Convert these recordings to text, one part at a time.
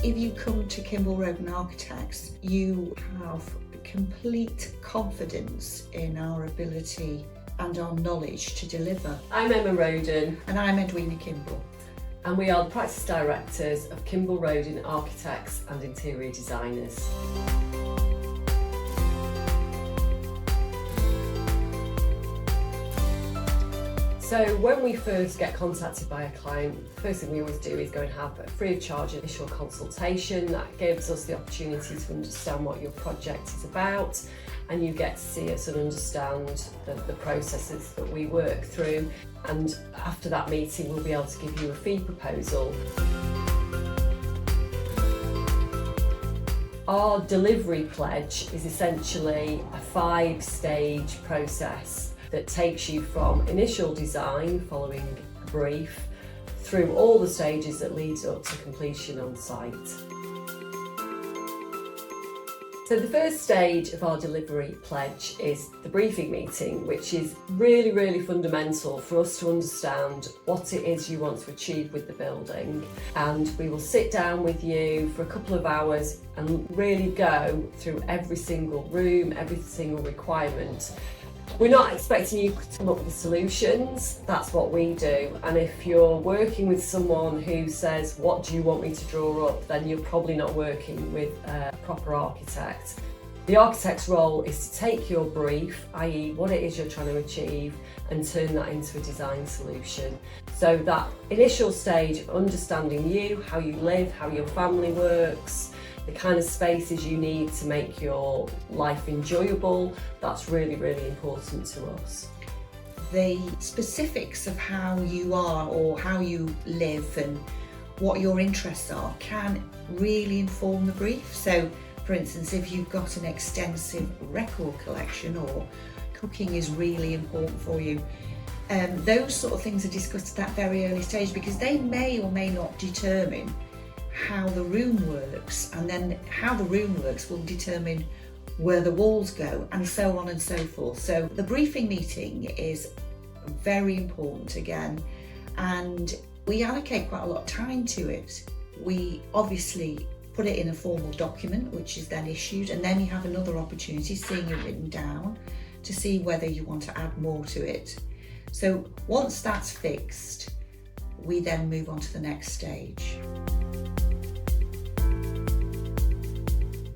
If you come to Kimble Roden Architects, you have complete confidence in our ability and our knowledge to deliver. I'm Emma Roden. And I'm Edwina Kimble. And we are the practice directors of Kimble Roden Architects and Interior Designers. So when we first get contacted by a client, the first thing we always do is go and have a free of charge initial consultation. That gives us the opportunity to understand what your project is about, and you get to see us and understand the processes that we work through. And after that meeting, we'll be able to give you a fee proposal. Our delivery pledge is essentially a 5-stage process that takes you from initial design, following a brief, through all the stages that leads up to completion on site. So the first stage of our delivery pledge is the briefing meeting, which is really fundamental for us to understand what it is you want to achieve with the building. And we will sit down with you for a couple of hours and really go through every single room, every single requirement. We're not expecting you to come up with solutions, that's what we do. And if you're working with someone who says, what do you want me to draw up, then you're probably not working with a proper architect. The architect's role is to take your brief, i.e. what it is you're trying to achieve, and turn that into a design solution. So that initial stage of understanding you, how you live, how your family works, the kind of spaces you need to make your life enjoyable, that's really important to us. The specifics of how you are or how you live and what your interests are can really inform the brief. So for instance, if you've got an extensive record collection or cooking is really important for you, those sort of things are discussed at that very early stage, because they may or may not determine how the room works, and then how the room works will determine where the walls go, and so on and so forth. So the briefing meeting is very important again, and we allocate quite a lot of time to it. We obviously put it in a formal document which is then issued, and then you have another opportunity, seeing it written down, to see whether you want to add more to it. So once that's fixed, we then move on to the next stage.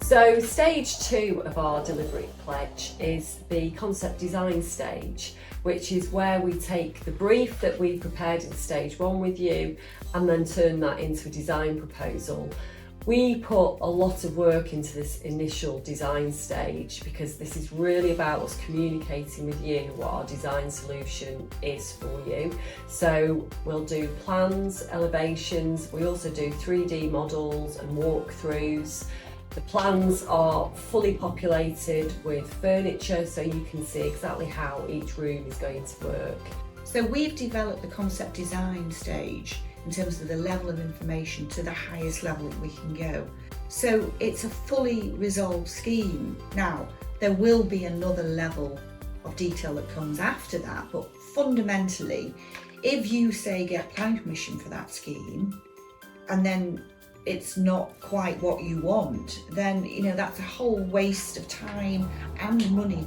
So stage 2 of our delivery pledge is the concept design stage, which is where we take the brief that we prepared in stage 1 with you and then turn that into a design proposal. We put a lot of work into this initial design stage because this is really about us communicating with you what our design solution is for you. So we'll do plans, elevations, we also do 3D models and walkthroughs. The plans are fully populated with furniture, so you can see exactly how each room is going to work. So we've developed the concept design stage in terms of the level of information to the highest level that we can go. So it's a fully resolved scheme. Now, there will be another level of detail that comes after that, but fundamentally, if you say get planning permission for that scheme, and then it's not quite what you want, then that's a whole waste of time and money.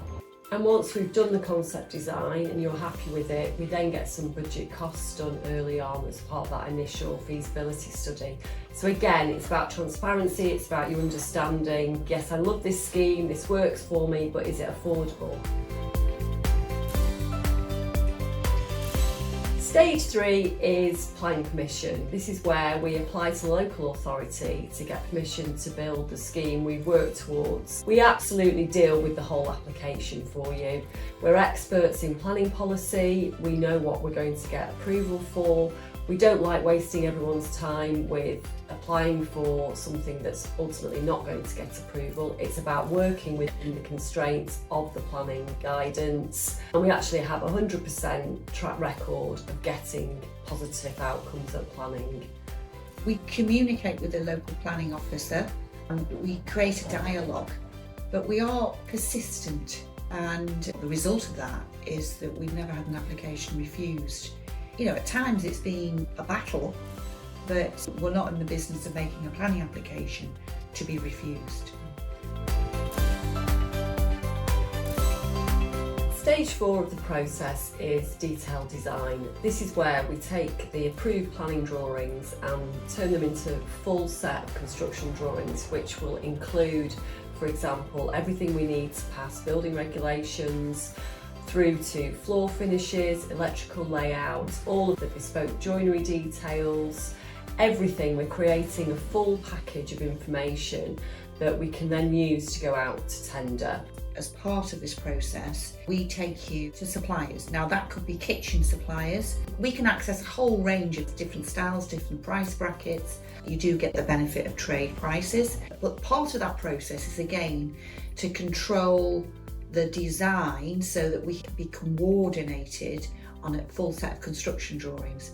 And once we've done the concept design and you're happy with it, we then get some budget costs done early on as part of that initial feasibility study. So again, it's about transparency, it's about you understanding, yes, I love this scheme, this works for me, but is it affordable? Stage 3 is planning permission. This is where we apply to the local authority to get permission to build the scheme we work towards. We absolutely deal with the whole application for you. We're experts in planning policy, we know what we're going to get approval for. We don't like wasting everyone's time with applying for something that's ultimately not going to get approval. It's about working within the constraints of the planning guidance. And we actually have a 100% track record of getting positive outcomes at planning. We communicate with the local planning officer and we create a dialogue, but we are persistent, and the result of that is that we've never had an application refused. At times it's been a battle, but we're not in the business of making a planning application to be refused. Stage 4 of the process is detailed design. This is where we take the approved planning drawings and turn them into a full set of construction drawings, which will include, for example, everything we need to pass building regulations, through to floor finishes, electrical layouts, all of the bespoke joinery details, everything. We're creating a full package of information that we can then use to go out to tender. As part of this process, we take you to suppliers. Now that could be kitchen suppliers. We can access a whole range of different styles, different price brackets. You do get the benefit of trade prices, but part of that process is again to control the design so that we can be coordinated on a full set of construction drawings.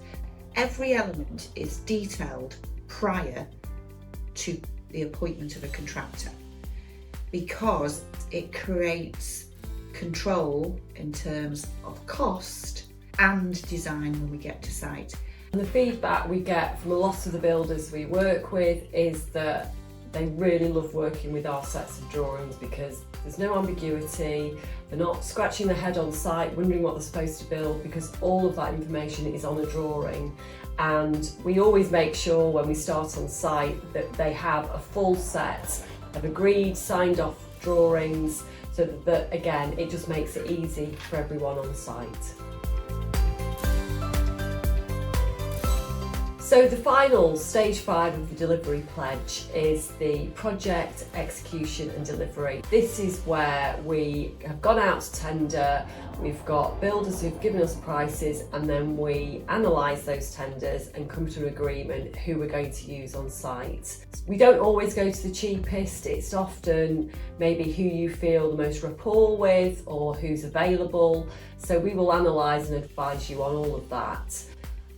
Every element is detailed prior to the appointment of a contractor, because it creates control in terms of cost and design when we get to site. And the feedback we get from a lot of the builders we work with is that they really love working with our sets of drawings because there's no ambiguity, they're not scratching their head on site wondering what they're supposed to build, because all of that information is on a drawing. And we always make sure when we start on site that they have a full set of agreed, signed off drawings, so that again it just makes it easy for everyone on site. So the final stage 5 of the delivery pledge is the project execution and delivery. This is where we have gone out to tender, we've got builders who've given us prices, and then we analyse those tenders and come to an agreement who we're going to use on site. We don't always go to the cheapest, it's often maybe who you feel the most rapport with or who's available, so we will analyse and advise you on all of that.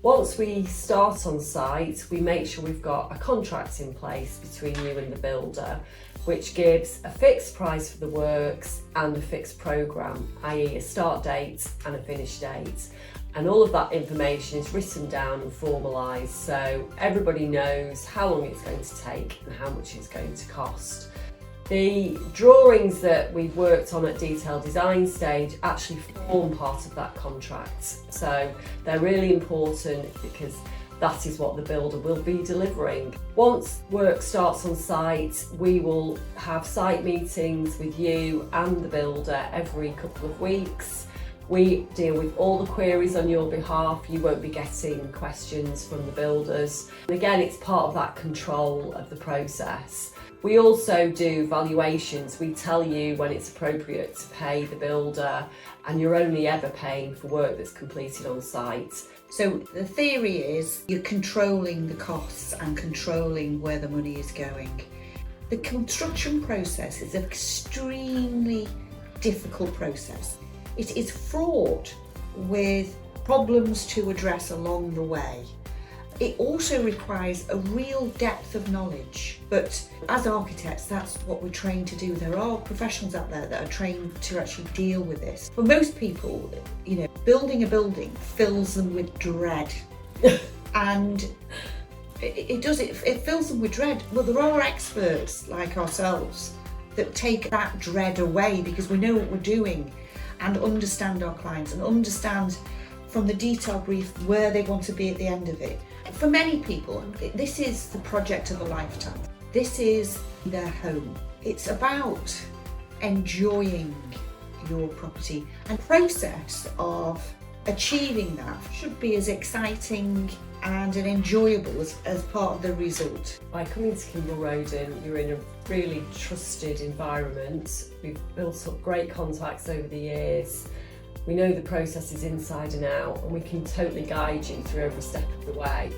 Once we start on site, we make sure we've got a contract in place between you and the builder, which gives a fixed price for the works and a fixed programme, i.e. a start date and a finish date. And all of that information is written down and formalised, so everybody knows how long it's going to take and how much it's going to cost. The drawings that we've worked on at detailed design stage actually form part of that contract. So they're really important because that is what the builder will be delivering. Once work starts on site, we will have site meetings with you and the builder every couple of weeks. We deal with all the queries on your behalf. You won't be getting questions from the builders. And again, it's part of that control of the process. We also do valuations. We tell you when it's appropriate to pay the builder, and you're only ever paying for work that's completed on site. So the theory is you're controlling the costs and controlling where the money is going. The construction process is an extremely difficult process. It is fraught with problems to address along the way. It also requires a real depth of knowledge, but as architects, that's what we're trained to do. There are professionals out there that are trained to actually deal with this. For most people, building a building fills them with dread. And it fills them with dread. Well, there are experts like ourselves that take that dread away because we know what we're doing and understand our clients and understand from the detailed brief where they want to be at the end of it. For many people, this is the project of a lifetime. This is their home. It's about enjoying your property, and the process of achieving that should be as exciting and enjoyable as part of the result. By coming to Kimble Roden, you're in a really trusted environment. We've built up great contacts over the years. We know the process is inside and out, and we can totally guide you through every step of the way.